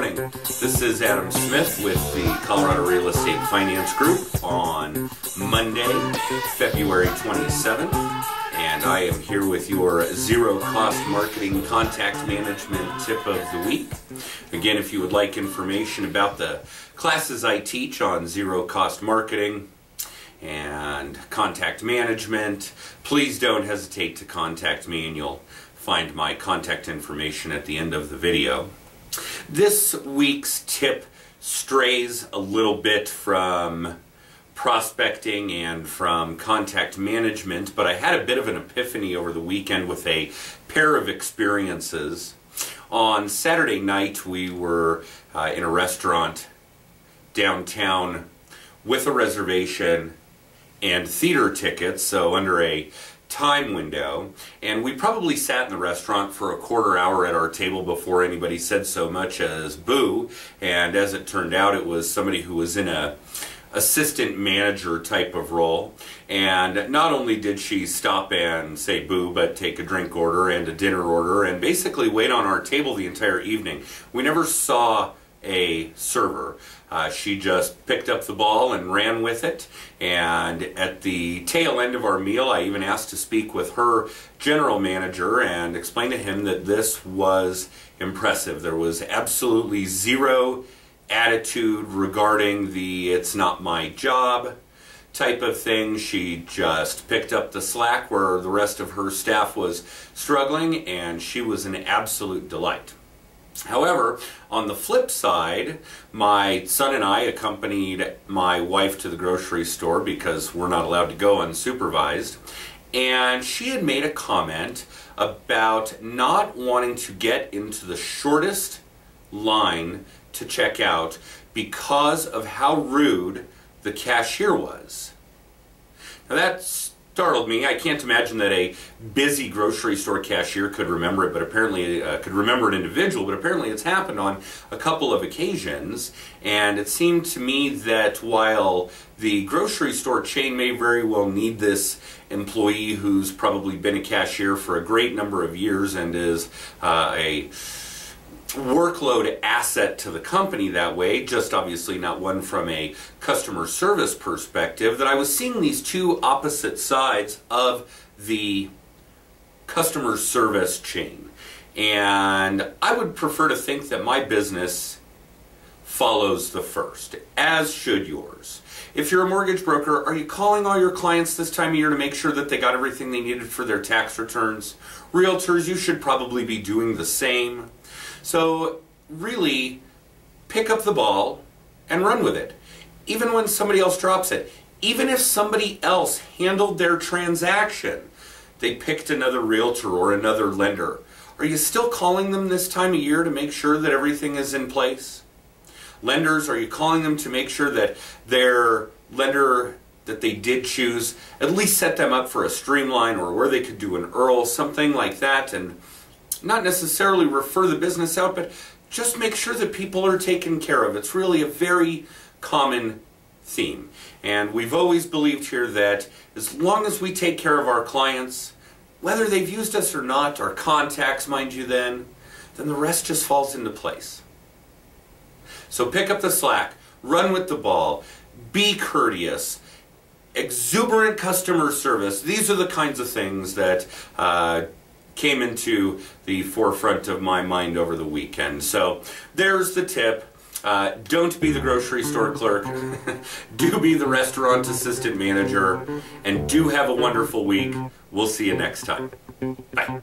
morning. This is Adam Smith with the Colorado Real Estate Finance Group on Monday, February 27th, and I am here with your zero-cost marketing contact management tip of the week. Again, if you would like information about the classes I teach on zero-cost marketing and contact management, please don't hesitate to contact me, and you'll find my contact information at the end of the video. This week's tip strays a little bit from prospecting and from contact management, but I had a bit of an epiphany over the weekend with a pair of experiences. On Saturday night, we were in a restaurant downtown with a reservation and theater tickets, so under a time window, and we probably sat in the restaurant for a quarter hour at our table before anybody said so much as boo. And as it turned out, it was somebody who was in a assistant manager type of role, and not only did she stop and say boo, but take a drink order and a dinner order and basically wait on our table the entire evening. We never saw a server. She just picked up the ball and ran with it, and at the tail end of our meal I even asked to speak with her general manager and explain to him that this was impressive. There was absolutely zero attitude regarding the "it's not my job" type of thing. She just picked up the slack where the rest of her staff was struggling, and she was an absolute delight. However, on the flip side, my son and I accompanied my wife to the grocery store because we're not allowed to go unsupervised, and she had made a comment about not wanting to get into the shortest line to check out because of how rude the cashier was. Now that startled me. I can't imagine that a busy grocery store cashier could remember it, but apparently could remember an individual, but apparently it's happened on a couple of occasions. And it seemed to me that while the grocery store chain may very well need this employee who's probably been a cashier for a great number of years and is a workload asset to the company that way, just obviously not one from a customer service perspective, that I was seeing these two opposite sides of the customer service chain. And I would prefer to think that my business follows the first, as should yours. If you're a mortgage broker, are you calling all your clients this time of year to make sure that they got everything they needed for their tax returns? Realtors, you should probably be doing the same. So really, pick up the ball and run with it, even when somebody else drops it. Even if somebody else handled their transaction, they picked another realtor or another lender, are you still calling them this time of year to make sure that everything is in place? Lenders, are you calling them to make sure that their lender that they did choose at least set them up for a streamline, or where they could do an IRRRL, something like that, and not necessarily refer the business out, but just make sure that people are taken care of? It's really a very common theme. And we've always believed here that as long as we take care of our clients, whether they've used us or not, our contacts, mind you, then the rest just falls into place. So pick up the slack, run with the ball, be courteous, exuberant customer service. These are the kinds of things that came into the forefront of my mind over the weekend. So there's the tip. Don't be the grocery store clerk. Do be the restaurant assistant manager. And do have a wonderful week. We'll see you next time. Bye.